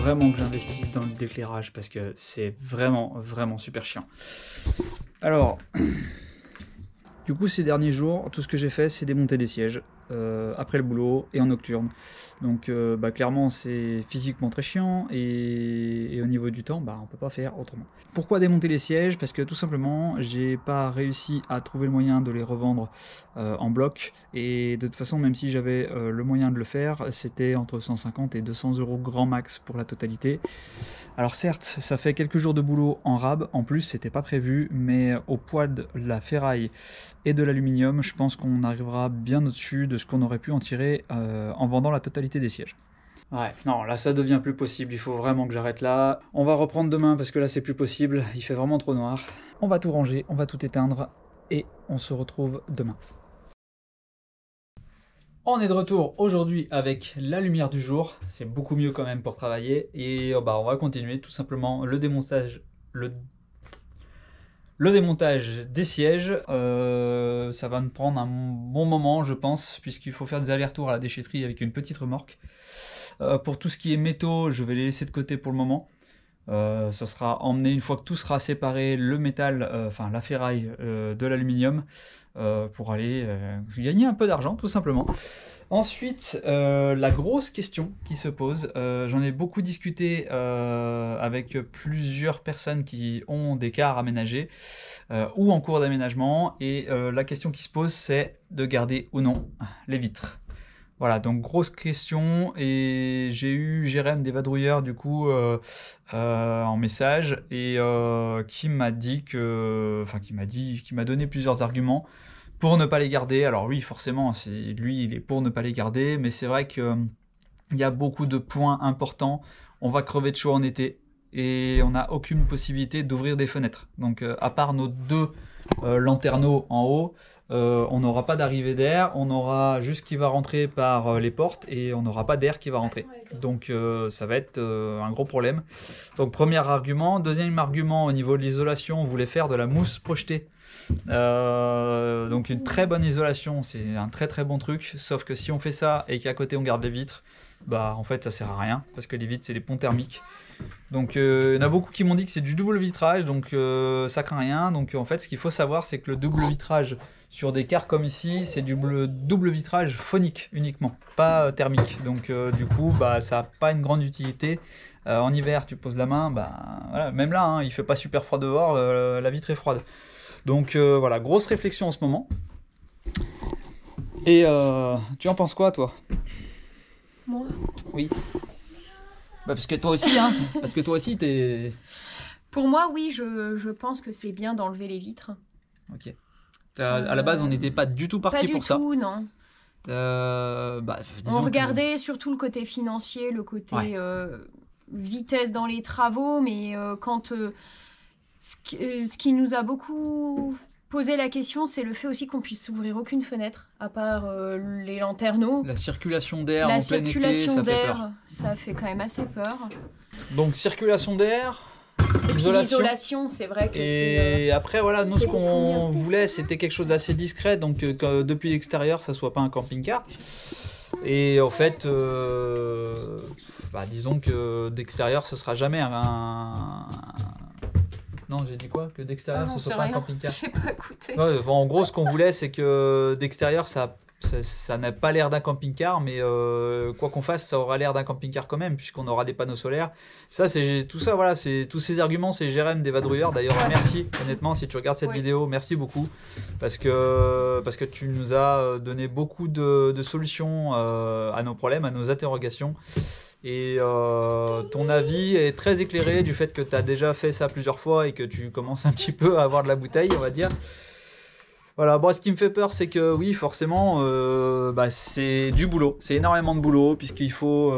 vraiment que j'investisse dans le déclairage parce que c'est vraiment super chiant. Alors, du coup ces derniers jours, tout ce que j'ai fait c'est démonter des sièges après le boulot et en nocturne. Donc clairement c'est physiquement très chiant et au niveau du temps on peut pas faire autrement. Pourquoi démonter les sièges? Parce que tout simplement j'ai pas réussi à trouver le moyen de les revendre en bloc, et de toute façon même si j'avais le moyen de le faire, c'était entre 150 et 200 € grand max pour la totalité. Alors certes ça fait quelques jours de boulot en rab, en plus c'était pas prévu, mais au poids de la ferraille et de l'aluminium, je pense qu'on arrivera bien au-dessus de ce qu'on aurait pu en tirer en vendant la totalité des sièges. Ouais, non, là ça devient plus possible, il faut vraiment que j'arrête là. On va reprendre demain parce que là c'est plus possible, il fait vraiment trop noir. On va tout ranger, on va tout éteindre et on se retrouve demain. On est de retour aujourd'hui avec la lumière du jour, c'est beaucoup mieux quand même pour travailler, et on va continuer tout simplement le démontage des sièges. Ça va me prendre un bon moment je pense, puisqu'il faut faire des allers-retours à la déchetterie avec une petite remorque. Pour tout ce qui est métaux, je vais les laisser de côté pour le moment. Ça sera emmené une fois que tout sera séparé, le métal, enfin la ferraille de l'aluminium, pour aller gagner un peu d'argent tout simplement. Ensuite, la grosse question qui se pose, j'en ai beaucoup discuté avec plusieurs personnes qui ont des cars aménagés ou en cours d'aménagement, et la question qui se pose c'est de garder ou non les vitres. Voilà, donc grosse question, et j'ai eu Jérém des Vadrouilleurs du coup en message, et qui m'a dit que, enfin qui m'a donné plusieurs arguments pour ne pas les garder. Alors oui, forcément, lui il est pour ne pas les garder, mais c'est vrai que il y a beaucoup de points importants. On va crever de chaud en été et on n'a aucune possibilité d'ouvrir des fenêtres. Donc à part nos deux lanterneaux en haut, on n'aura pas d'arrivée d'air, on aura juste qui va rentrer par les portes et on n'aura pas d'air qui va rentrer. Donc ça va être un gros problème. Donc premier argument. Deuxième argument, au niveau de l'isolation, on voulait faire de la mousse projetée. Donc une très bonne isolation, c'est un très bon truc, sauf que si on fait ça et qu'à côté on garde les vitres, en fait ça sert à rien, parce que les vitres c'est des ponts thermiques. Donc il y en a beaucoup qui m'ont dit que c'est du double vitrage, donc ça craint rien. Donc en fait ce qu'il faut savoir c'est que le double vitrage sur des cars comme ici, c'est du double vitrage phonique uniquement, pas thermique. Donc du coup ça n'a pas une grande utilité. En hiver tu poses la main, voilà, même là hein, il fait pas super froid dehors, la vitre est froide. Donc voilà, grosse réflexion en ce moment. Et tu en penses quoi toi? Moi? Oui. Parce que toi aussi, hein. Parce que toi aussi, t'es... Pour moi, oui, je pense que c'est bien d'enlever les vitres. Ok. À la base, on n'était pas du tout parti pour ça. Pas du tout, non. Disons on regardait surtout le côté financier, le côté vitesse dans les travaux, mais quand... ce qui nous a beaucoup posé la question, c'est le fait aussi qu'on puisse ouvrir aucune fenêtre, à part les lanterneaux. La circulation d'air en plein été, ça fait peur. Ça fait quand même assez peur. Donc circulation d'air, l'isolation, c'est vrai que c'est... Et après, voilà, nous, ce qu'on voulait, c'était quelque chose d'assez discret, donc que depuis l'extérieur, ça soit pas un camping-car. Et en fait, disons que d'extérieur, ce sera jamais un... Non, j'ai dit quoi? Que d'extérieur, ce soit pas un camping-car. J'ai pas écouté. Ouais, en gros, ce qu'on voulait, c'est que d'extérieur, ça n'a pas l'air d'un camping-car, mais quoi qu'on fasse, ça aura l'air d'un camping-car quand même, puisqu'on aura des panneaux solaires. Ça, c'est tout ça, voilà, c'est tous ces arguments, c'est Jérém des Vadrouilleurs. D'ailleurs, merci, honnêtement, si tu regardes cette vidéo, merci beaucoup, parce que tu nous as donné beaucoup de solutions à nos problèmes, à nos interrogations. Et ton avis est très éclairé du fait que tu as déjà fait ça plusieurs fois et que tu commences un petit peu à avoir de la bouteille, on va dire. Voilà, bon, ce qui me fait peur, c'est que oui, forcément, c'est du boulot. C'est énormément de boulot, puisqu'il faut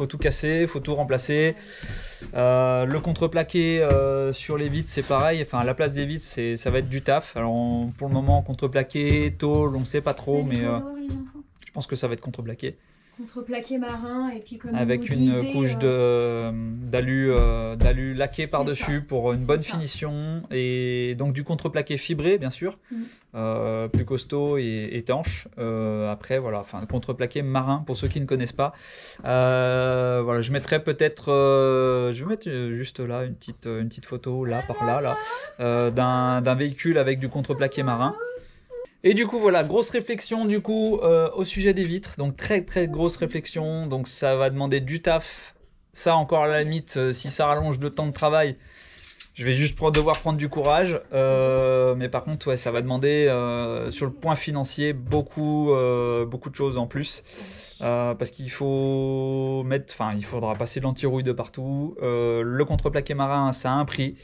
tout casser, il faut tout remplacer. Le contreplaqué sur les vitres, c'est pareil. Enfin, la place des vitres, ça va être du taf. Alors, pour le moment, contreplaqué, tôle, on ne sait pas trop, mais je pense que ça va être contreplaqué. Contreplaqué marin et puis comme avec vous une disiez, couche d'alu laqué par-dessus pour une bonne finition. Et donc du contreplaqué fibré, bien sûr, plus costaud et étanche. Après, voilà, enfin, contreplaqué marin, pour ceux qui ne connaissent pas. Voilà, je mettrai peut-être... je vais mettre juste là, une petite photo, là, par là, d'un véhicule avec du contreplaqué marin. Et du coup, voilà, grosse réflexion du coup au sujet des vitres. Donc très très grosse réflexion. Donc ça va demander du taf. Ça encore à la limite, si ça rallonge le temps de travail, je vais juste devoir prendre du courage. Mais par contre, ouais, ça va demander sur le point financier beaucoup de choses en plus. Parce qu'il faut mettre, enfin, il faudra passer de l'anti-rouille de partout. Le contreplaqué marin, ça a un prix.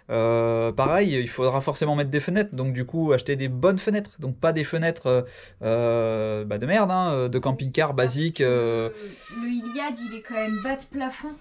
Pareil, il faudra forcément mettre des fenêtres, donc du coup acheter des bonnes fenêtres, donc pas des fenêtres de merde, hein, de camping-car basique. Le Iliad, il est quand même bas de plafond,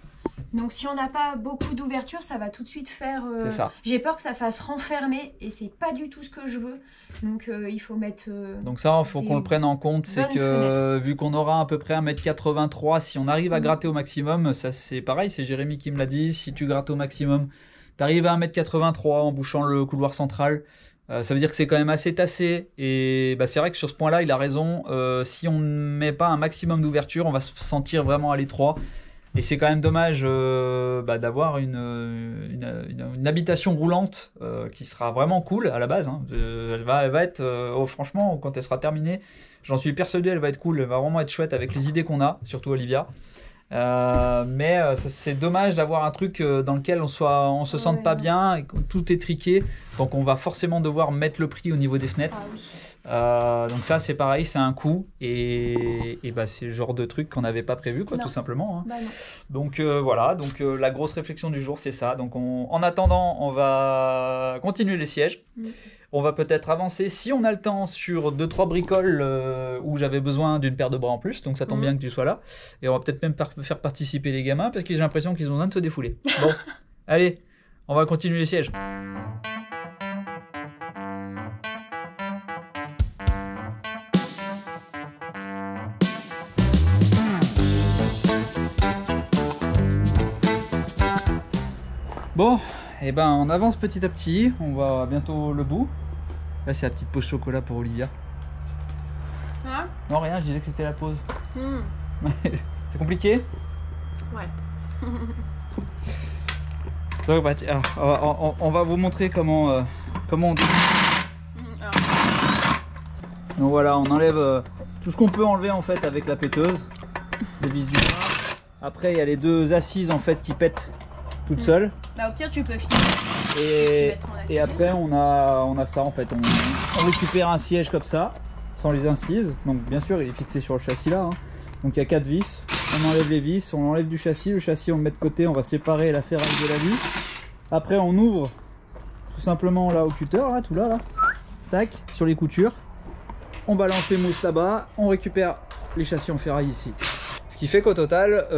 donc si on n'a pas beaucoup d'ouverture, ça va tout de suite faire... C'est ça. J'ai peur que ça fasse renfermer, et c'est pas du tout ce que je veux, donc il faut mettre... donc ça, il faut qu'on le prenne en compte, c'est que fenêtres. vu qu'on aura à peu près 1,83 m, si on arrive à gratter au maximum, ça c'est pareil, c'est Jérémy qui me l'a dit, si tu grattes au maximum, t'arrives à 1,83 m en bouchant le couloir central, ça veut dire que c'est quand même assez tassé. Et bah, c'est vrai que sur ce point-là, il a raison. Si on ne met pas un maximum d'ouverture, on va se sentir vraiment à l'étroit. Et c'est quand même dommage d'avoir une habitation roulante qui sera vraiment cool à la base. Hein. Elle va être, franchement, quand elle sera terminée, j'en suis persuadé, elle va être cool. Elle va vraiment être chouette avec les idées qu'on a, surtout Olivia. Mais c'est dommage d'avoir un truc dans lequel on se sente pas bien et que tout est triqué, donc on va forcément devoir mettre le prix au niveau des fenêtres. Donc ça c'est pareil, c'est un coût et bah, c'est le genre de truc qu'on n'avait pas prévu quoi, tout simplement hein. Donc voilà, donc la grosse réflexion du jour c'est ça. Donc en attendant on va continuer les sièges. On va peut-être avancer, si on a le temps, sur 2-3 bricoles où j'avais besoin d'une paire de bras en plus, donc ça tombe bien que tu sois là. Et on va peut-être même faire participer les gamins, parce que j'ai l'impression qu'ils ont besoin de se défouler. Bon, allez, on va continuer les sièges. Bon, et ben on avance petit à petit, on va bientôt le bout. Là c'est la petite pause chocolat pour Olivia. Hein? Non rien, je disais que c'était la pause. C'est compliqué? Ouais. Donc bah, tiens, on va vous montrer comment on dit. Donc voilà, on enlève tout ce qu'on peut enlever en fait avec la péteuse, les vis du bras. Après il y a les deux assises en fait qui pètent toutes seules. Bah, au pire tu peux finir. Et après on a ça en fait, on récupère un siège comme ça, sans les incises, donc bien sûr il est fixé sur le châssis là, hein. Donc il y a 4 vis, on enlève les vis, on enlève du châssis, le châssis on le met de côté, on va séparer la ferraille de la vis. Après on ouvre tout simplement là au cutter, là, tout là, tac, sur les coutures, on balance les mousses là-bas, on récupère les châssis en ferraille ici. Ce qui fait qu'au total,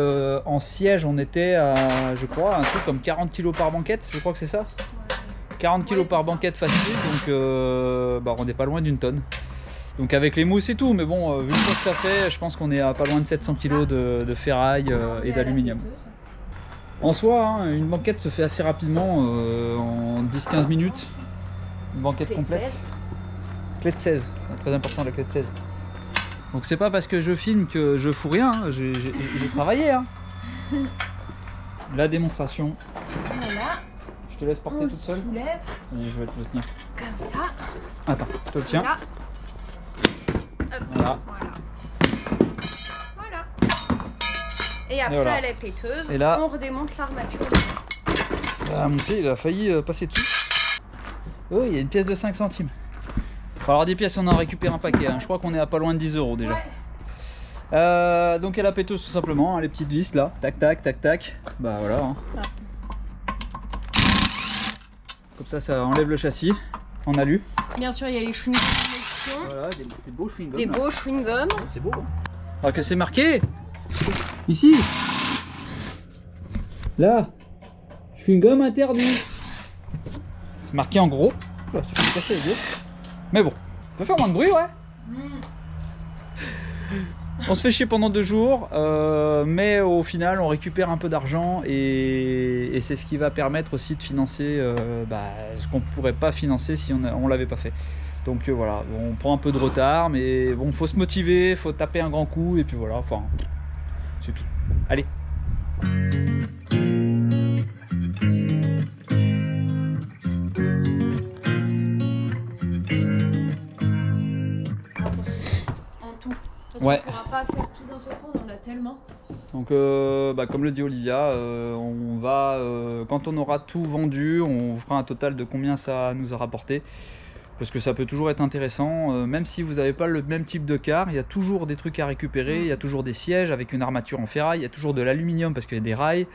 en siège, on était à, je crois, un truc comme 40 kg par banquette, je crois que c'est ça. 40 kg par banquette facile, donc bah, on n'est pas loin d'une tonne. Donc avec les mousses et tout, mais bon, vu le poids que ça fait, je pense qu'on est à pas loin de 700 kg de ferraille et d'aluminium. En soi, hein, une banquette se fait assez rapidement, en 10-15 minutes. Une banquette complète. Clé de 16, c'est très important la clé de 16. Donc c'est pas parce que je filme que je fous rien, hein. J'ai travaillé. Hein. La démonstration. Voilà. Je te laisse porter toute seule. Soulève. Allez, je vais te le tenir. Comme ça. Attends, je te le tiens. Voilà. Hop, Voilà. Voilà. Et après voilà. à la péteuse, Et là, on redémonte l'armature. Là, mon pied il a failli passer dessus. Oh, il y a une pièce de 5 centimes. Alors des pièces on en récupère un paquet, hein. Je crois qu'on est à pas loin de 10 € déjà. Ouais. Donc il y a la péteuse tout simplement, hein, les petites vis là, tac tac tac tac. Bah voilà. Hein. Comme ça enlève le châssis en alu. Bien sûr il y a les chewing-gums. Voilà, des beaux chewing-gums. Des beaux chewing-gums. Ouais, c'est beau. Hein. Alors que c'est marqué ici. Là, chewing-gum interdit. Marqué en gros. Oula, ça peut casser les deux. Mais bon, on peut faire moins de bruit, ouais. On se fait chier pendant 2 jours, mais au final on récupère un peu d'argent et c'est ce qui va permettre aussi de financer ce qu'on ne pourrait pas financer si on l'avait pas fait. Donc voilà, on prend un peu de retard, mais bon, faut se motiver, faut taper un grand coup et puis voilà, enfin, c'est tout. Allez. Parce qu'on ne pourra pas faire tout d'un seul coup, on en a tellement. Donc comme le dit Olivia, on va, quand on aura tout vendu, on fera un total de combien ça nous a rapporté. Parce que ça peut toujours être intéressant, même si vous n'avez pas le même type de car, il y a toujours des trucs à récupérer, il y a toujours des sièges avec une armature en ferraille, il y a toujours de l'aluminium parce qu'il y a des rails,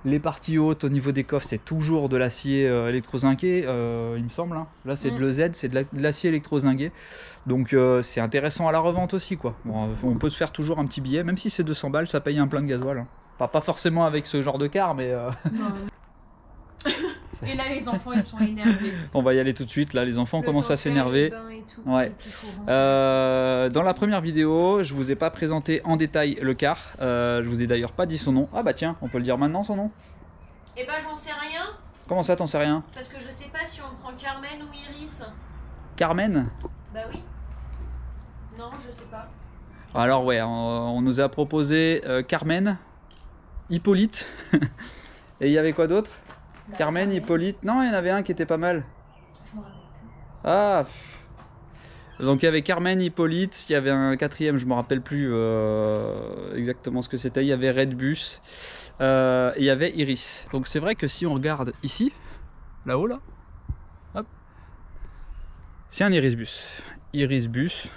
les parties hautes au niveau des coffres c'est toujours de l'acier électrozingué, il me semble, hein. Là c'est de l'EZ, c'est de l'acier électrozingué, donc c'est intéressant à la revente aussi, quoi. Bon, on peut se faire toujours un petit billet, même si c'est 200 balles, ça paye un plein de gasoil, hein. Enfin, pas forcément avec ce genre de car, mais... Et là, les enfants, ils sont énervés. On va y aller tout de suite. Là, les enfants commencent à s'énerver. Ouais. Dans la première vidéo, je vous ai pas présenté en détail le car. Je vous ai d'ailleurs pas dit son nom. Ah bah tiens, on peut le dire maintenant son nom. Eh bah j'en sais rien. Comment ça, t'en sais rien? Parce que je sais pas si on prend Carmen ou Iris. Carmen? Bah oui. Non, je sais pas. Alors ouais, on nous a proposé Carmen, Hippolyte. Et il y avait quoi d'autre? Carmen, Hippolyte, non, il y en avait un qui était pas mal. Je me rappelle plus. Ah. Donc il y avait Carmen, Hippolyte, il y avait un quatrième, je me rappelle plus exactement ce que c'était. Il y avait Redbus, et il y avait Iris. Donc c'est vrai que si on regarde ici, là-haut là, hop, c'est un Irisbus. Irisbus.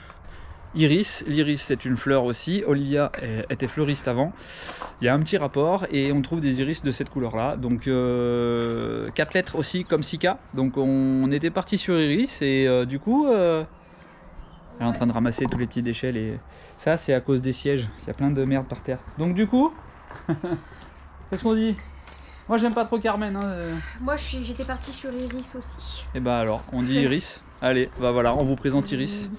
Iris, l'iris c'est une fleur aussi, Olivia était fleuriste avant, il y a un petit rapport et on trouve des iris de cette couleur là, donc 4 lettres aussi comme Sika, donc on était parti sur iris et du coup elle est en train de ramasser tous les petits déchets, ça c'est à cause des sièges, il y a plein de merde par terre, donc du coup, qu'est-ce qu'on dit? Moi j'aime pas trop Carmen. Hein. Moi j'étais partie sur Iris aussi. Et bah alors, on dit Iris. Allez, bah voilà, on vous présente Iris.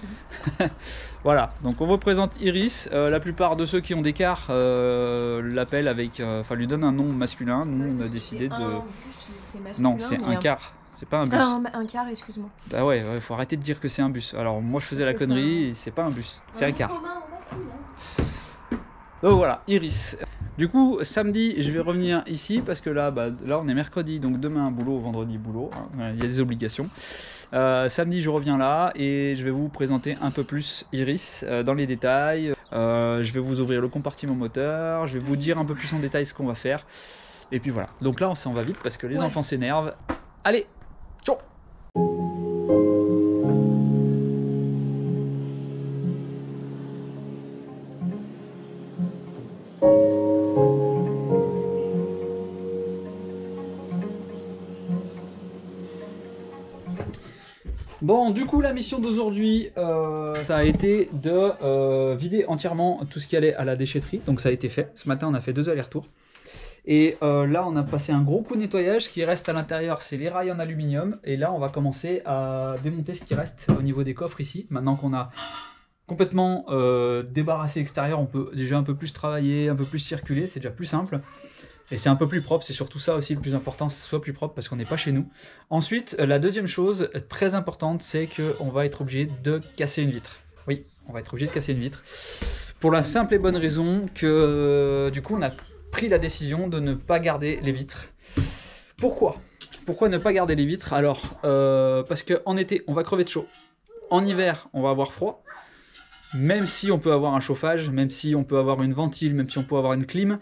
Voilà, donc on vous présente Iris. La plupart de ceux qui ont des cars l'appellent avec... Enfin, lui donnent un nom masculin. Nous, on a décidé de... Non, c'est un car. C'est pas un bus. Un car, excuse-moi. Ah ouais, faut arrêter de dire que c'est un bus. Alors moi je faisais la connerie, c'est pas un bus, c'est un car. Donc voilà, Iris. Du coup, samedi, je vais revenir ici parce que là, là on est mercredi, donc demain boulot, vendredi boulot, hein, il y a des obligations. Samedi, je reviens là et je vais vous présenter un peu plus Iris dans les détails. Je vais vous ouvrir le compartiment moteur, je vais vous dire un peu plus en détail ce qu'on va faire. Et puis voilà, donc là on s'en va vite parce que les enfants s'énervent. Allez, ciao! Bon, du coup, la mission d'aujourd'hui, ça a été de vider entièrement tout ce qui allait à la déchetterie. Donc ça a été fait. Ce matin, on a fait 2 allers-retours. Et là, on a passé un gros coup de nettoyage. Ce qui reste à l'intérieur, c'est les rails en aluminium. Et là, on va commencer à démonter ce qui reste au niveau des coffres ici. Maintenant qu'on a complètement débarrassé l'extérieur, on peut déjà un peu plus travailler, un peu plus circuler. C'est déjà plus simple. Et c'est un peu plus propre, c'est surtout ça aussi le plus important, que ce soit plus propre parce qu'on n'est pas chez nous. Ensuite, la deuxième chose très importante, c'est qu'on va être obligé de casser une vitre. Oui, on va être obligé de casser une vitre. Pour la simple et bonne raison que du coup on a pris la décision de ne pas garder les vitres. Pourquoi? Pourquoi ne pas garder les vitres? Alors, parce qu'en été, on va crever de chaud. En hiver, on va avoir froid. Même si on peut avoir un chauffage, même si on peut avoir une ventile, même si on peut avoir une clim.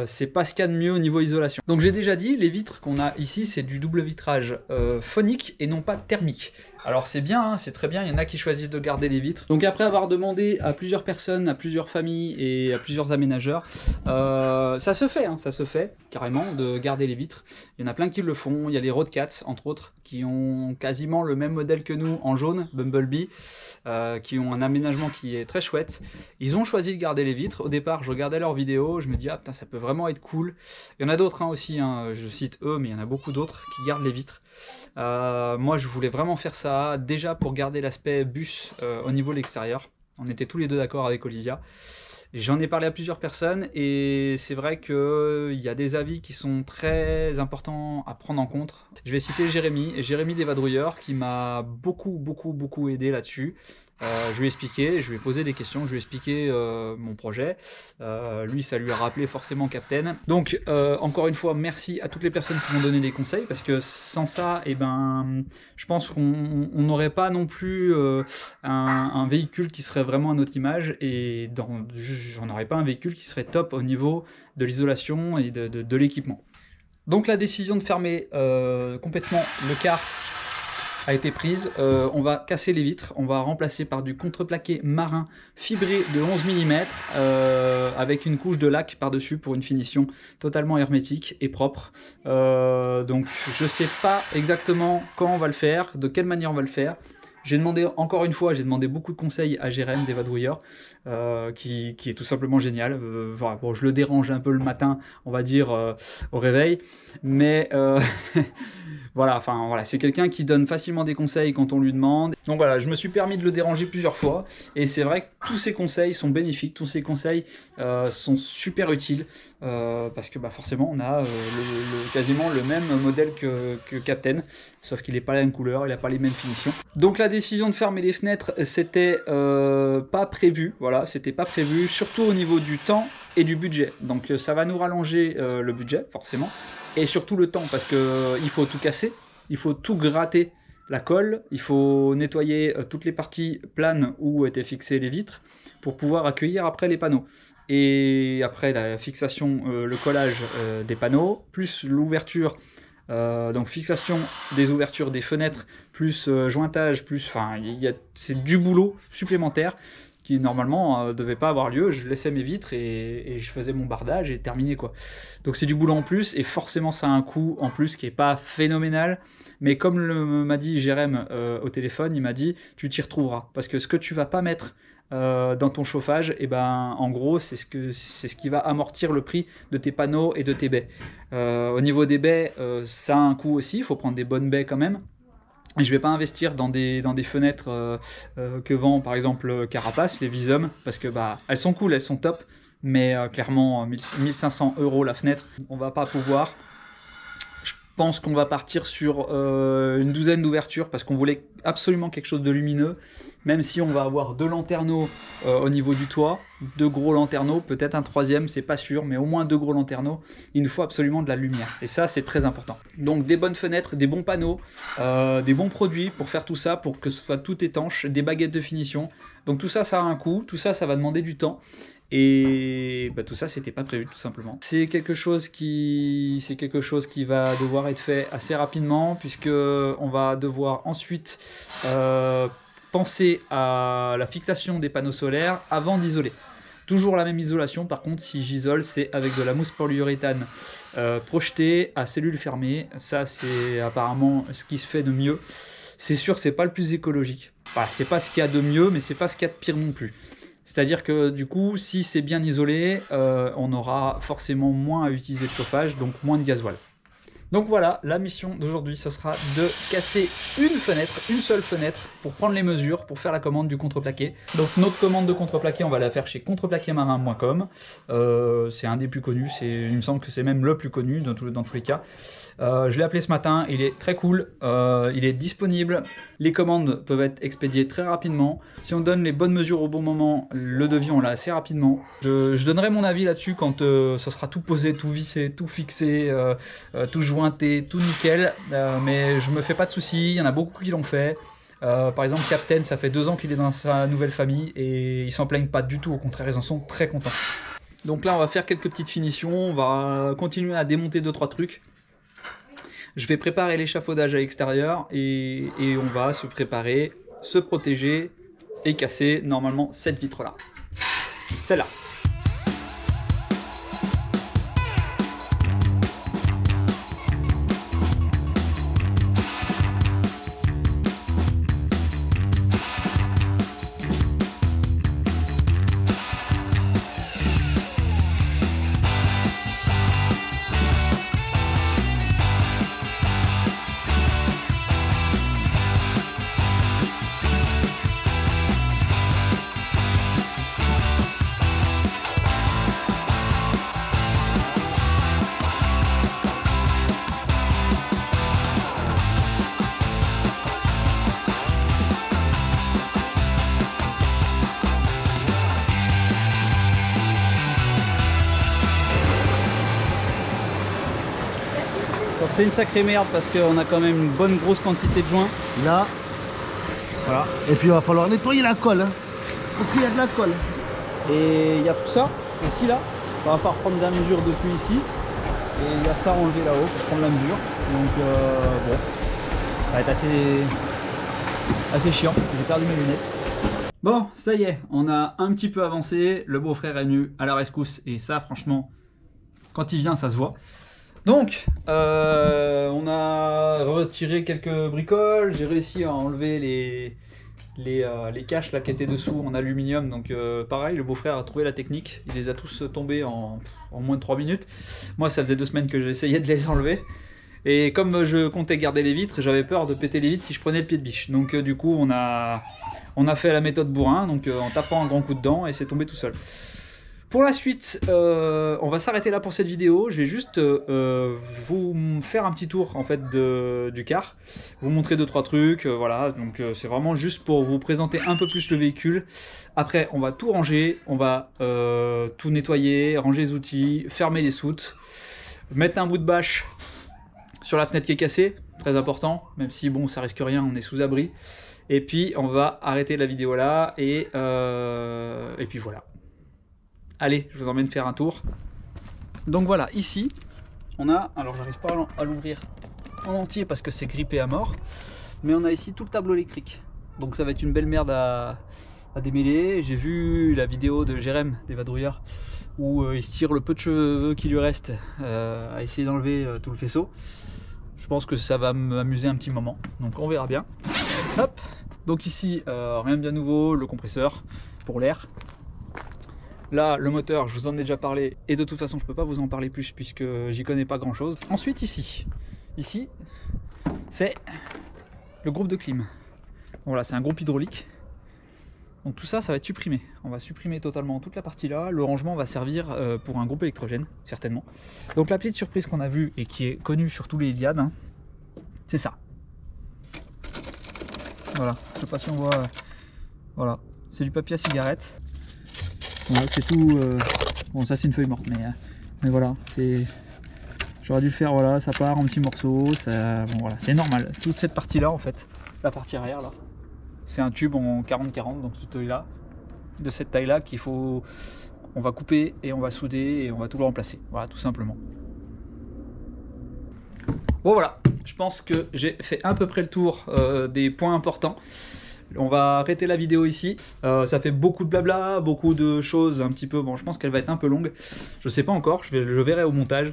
C'est pas ce qu'il y a de mieux au niveau isolation. Donc j'ai déjà dit, les vitres qu'on a ici, c'est du double vitrage phonique et non pas thermique. Alors c'est bien, hein, c'est très bien, il y en a qui choisissent de garder les vitres. Donc après avoir demandé à plusieurs personnes, à plusieurs familles et à plusieurs aménageurs, ça se fait carrément de garder les vitres. Il y en a plein qui le font, il y a les Roadcats entre autres, qui ont quasiment le même modèle que nous en jaune, Bumblebee, qui ont un aménagement qui est très chouette. Ils ont choisi de garder les vitres. Au départ, je regardais leurs vidéos, je me dis ah putain ça peut vraiment être cool. Il y en a d'autres hein, aussi, hein, je cite eux, mais il y en a beaucoup d'autres qui gardent les vitres. Moi je voulais vraiment faire ça déjà pour garder l'aspect bus au niveau de l'extérieur. On était tous les deux d'accord avec Olivia. J'en ai parlé à plusieurs personnes et c'est vrai qu'il y a des avis qui sont très importants à prendre en compte. Je vais citer Jérémy des Vadrouilleurs qui m'a beaucoup aidé là-dessus. Je lui ai expliqué, je lui ai posé des questions, je lui ai expliqué mon projet. Lui, ça lui a rappelé forcément Captain. Donc, encore une fois, merci à toutes les personnes qui m'ont donné des conseils parce que sans ça, eh ben, je pense qu'on n'aurait pas non plus un véhicule qui serait vraiment à notre image et j'en aurais pas un véhicule qui serait top au niveau de l'isolation et de l'équipement. Donc, la décision de fermer complètement le car a été prise. On va casser les vitres, on va remplacer par du contreplaqué marin fibré de 11 mm avec une couche de lac par-dessus pour une finition totalement hermétique et propre. Donc je sais pas exactement quand on va le faire, de quelle manière on va le faire. J'ai demandé, encore une fois, j'ai demandé beaucoup de conseils à Jérémy des Vadrouilleurs, qui est tout simplement génial. Voilà, bon, je le dérange un peu le matin, on va dire, au réveil, mais voilà, c'est quelqu'un qui donne facilement des conseils quand on lui demande. Donc voilà, je me suis permis de le déranger plusieurs fois, et c'est vrai que tous ces conseils sont bénéfiques, tous ces conseils sont super utiles, parce que forcément, on a quasiment le même modèle que Captain, sauf qu'il n'est pas la même couleur, il n'a pas les mêmes finitions. Donc la décision de fermer les fenêtres, c'était pas prévu, voilà, c'était pas prévu, surtout au niveau du temps et du budget. Donc ça va nous rallonger le budget, forcément, et surtout le temps, parce que il faut tout casser, il faut tout gratter la colle, il faut nettoyer toutes les parties planes où étaient fixées les vitres pour pouvoir accueillir après les panneaux. Et après la fixation, le collage des panneaux, plus l'ouverture, donc fixation des ouvertures des fenêtres, plus jointage, plus, c'est du boulot supplémentaire qui normalement devait pas avoir lieu. Je laissais mes vitres et je faisais mon bardage et terminé quoi. Donc c'est du boulot en plus et forcément ça a un coût en plus qui est pas phénoménal. Mais comme m'a dit Jérém au téléphone, il m'a dit tu t'y retrouveras parce que ce que tu vas pas mettre dans ton chauffage, et en gros c'est ce qui va amortir le prix de tes panneaux et de tes baies. Au niveau des baies, ça a un coût aussi, il faut prendre des bonnes baies quand même. Et je ne vais pas investir dans des fenêtres que vend par exemple Carapace, les Visum, parce que elles sont cool, elles sont top, mais clairement 1500 € la fenêtre, on va pas pouvoir. Je pense qu'on va partir sur une douzaine d'ouvertures parce qu'on voulait absolument quelque chose de lumineux, même si on va avoir 2 lanterneaux au niveau du toit, 2 gros lanterneaux, peut-être un 3e, c'est pas sûr, mais au moins 2 gros lanterneaux. Il nous faut absolument de la lumière et ça c'est très important. Donc des bonnes fenêtres, des bons panneaux, des bons produits pour faire tout ça, pour que ce soit tout étanche, des baguettes de finition. Donc tout ça, ça a un coût, tout ça, ça va demander du temps. Et tout ça c'était pas prévu tout simplement. C'est quelque chose qui va devoir être fait assez rapidement puisque on va devoir ensuite penser à la fixation des panneaux solaires avant d'isoler. Toujours la même isolation, par contre si j'isole c'est avec de la mousse polyuréthane projetée à cellules fermées. Ça c'est apparemment ce qui se fait de mieux. C'est sûr c'est pas le plus écologique. Voilà, c'est pas ce qu'il y a de mieux mais c'est pas ce qu'il y a de pire non plus. C'est-à-dire que du coup, si c'est bien isolé, on aura forcément moins à utiliser de chauffage, donc moins de gasoil. Donc voilà, la mission d'aujourd'hui, ce sera de casser une seule fenêtre, pour prendre les mesures, pour faire la commande du contreplaqué. Donc notre commande de contreplaqué, on va la faire chez contreplaquémarin.com. C'est un des plus connus, il me semble que c'est même le plus connu dans tous les cas. Je l'ai appelé ce matin, il est très cool, il est disponible. Les commandes peuvent être expédiées très rapidement. Si on donne les bonnes mesures au bon moment, le devis on l'a assez rapidement. Je donnerai mon avis là-dessus quand ça sera tout posé, tout vissé, tout fixé, tout jointé, tout nickel. Mais je me fais pas de soucis, il y en a beaucoup qui l'ont fait. Par exemple Captain, ça fait 2 ans qu'il est dans sa nouvelle famille et ils s'en plaignent pas du tout, au contraire ils en sont très contents. Donc là on va faire quelques petites finitions, on va continuer à démonter 2-3 trucs. Je vais préparer l'échafaudage à l'extérieur et on va se préparer, se protéger et casser normalement cette vitre là. Celle-là. c'est une sacrée merde parce qu'on a quand même une bonne grosse quantité de joints. Là. Voilà. Et puis il va falloir nettoyer la colle. Hein, parce qu'il y a de la colle. Et il y a tout ça aussi là. On va falloir prendre la mesure dessus ici. Et il y a ça à enlever là-haut pour prendre la mesure. Donc bon. Ça va être assez chiant. J'ai perdu mes lunettes. Bon, ça y est, on a un petit peu avancé. Le beau-frère est venu à la rescousse. Et ça, franchement, quand il vient, ça se voit. Donc, on a retiré quelques bricoles. J'ai réussi à enlever les caches là qui étaient dessous en aluminium. Donc pareil, le beau-frère a trouvé la technique. Il les a tous tombés en moins de 3 minutes. Moi, ça faisait 2 semaines que j'essayais de les enlever. Et comme je comptais garder les vitres, j'avais peur de péter les vitres si je prenais le pied de biche. Donc du coup, on a fait la méthode bourrin, donc en tapant un grand coup dedans, et c'est tombé tout seul. Pour la suite, on va s'arrêter là pour cette vidéo. Je vais juste vous faire un petit tour en fait du car, vous montrer 2-3 trucs, voilà. Donc c'est vraiment juste pour vous présenter un peu plus le véhicule. Après, on va tout ranger, on va tout nettoyer, ranger les outils, fermer les soutes, mettre un bout de bâche sur la fenêtre qui est cassée, très important, même si bon, ça risque rien, on est sous abri. Et puis on va arrêter la vidéo là et puis voilà. Allez, je vous emmène faire un tour. Donc voilà, ici, on a, alors j'arrive pas à l'ouvrir en entier parce que c'est grippé à mort, mais on a ici tout le tableau électrique. Donc ça va être une belle merde à démêler. J'ai vu la vidéo de Jérém, des vadrouilleurs, où il se tire le peu de cheveux qui lui reste à essayer d'enlever tout le faisceau. Je pense que ça va m'amuser un petit moment, donc on verra bien. Hop, donc ici, rien de bien nouveau, le compresseur pour l'air. Là, le moteur, je vous en ai déjà parlé, et de toute façon, je ne peux pas vous en parler plus puisque j'y connais pas grand chose. Ensuite, ici, c'est le groupe de clim. Voilà, c'est un groupe hydraulique. Donc tout ça, ça va être supprimé. On va supprimer totalement toute la partie là. Le rangement va servir pour un groupe électrogène, certainement. Donc la petite surprise qu'on a vue et qui est connue sur tous les Iliad, hein, c'est ça. Voilà, je sais pas si on voit. Voilà, c'est du papier à cigarette. Voilà, c'est tout. Bon, ça c'est une feuille morte, mais voilà, c'est. J'aurais dû le faire, voilà, ça part en petits morceaux. Ça, bon, voilà, c'est normal. Toute cette partie là, en fait, la partie arrière là, c'est un tube en 40-40, donc celui-là, de cette taille là qu'il faut. On va couper et on va souder et on va tout le remplacer. Voilà, tout simplement. Bon voilà, je pense que j'ai fait à peu près le tour des points importants. On va arrêter la vidéo ici. Ça fait beaucoup de blabla, beaucoup de choses un petit peu. Bon, je pense qu'elle va être un peu longue. Je sais pas encore, je verrai au montage.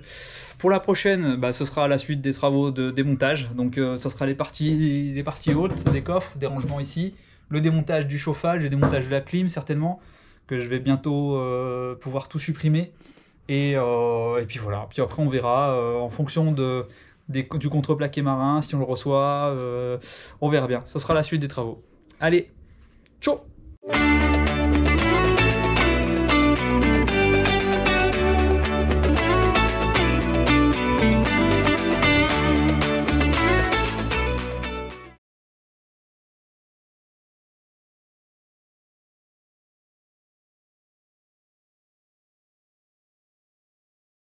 Pour la prochaine, bah, ce sera la suite des travaux de démontage. Donc ce sera les parties hautes, des coffres, des rangements ici. Le démontage du chauffage, le démontage de la clim certainement, que je vais bientôt pouvoir tout supprimer. Et puis voilà, puis après on verra en fonction du contreplaqué marin, si on le reçoit, on verra bien. Ce sera la suite des travaux. Allez, ciao!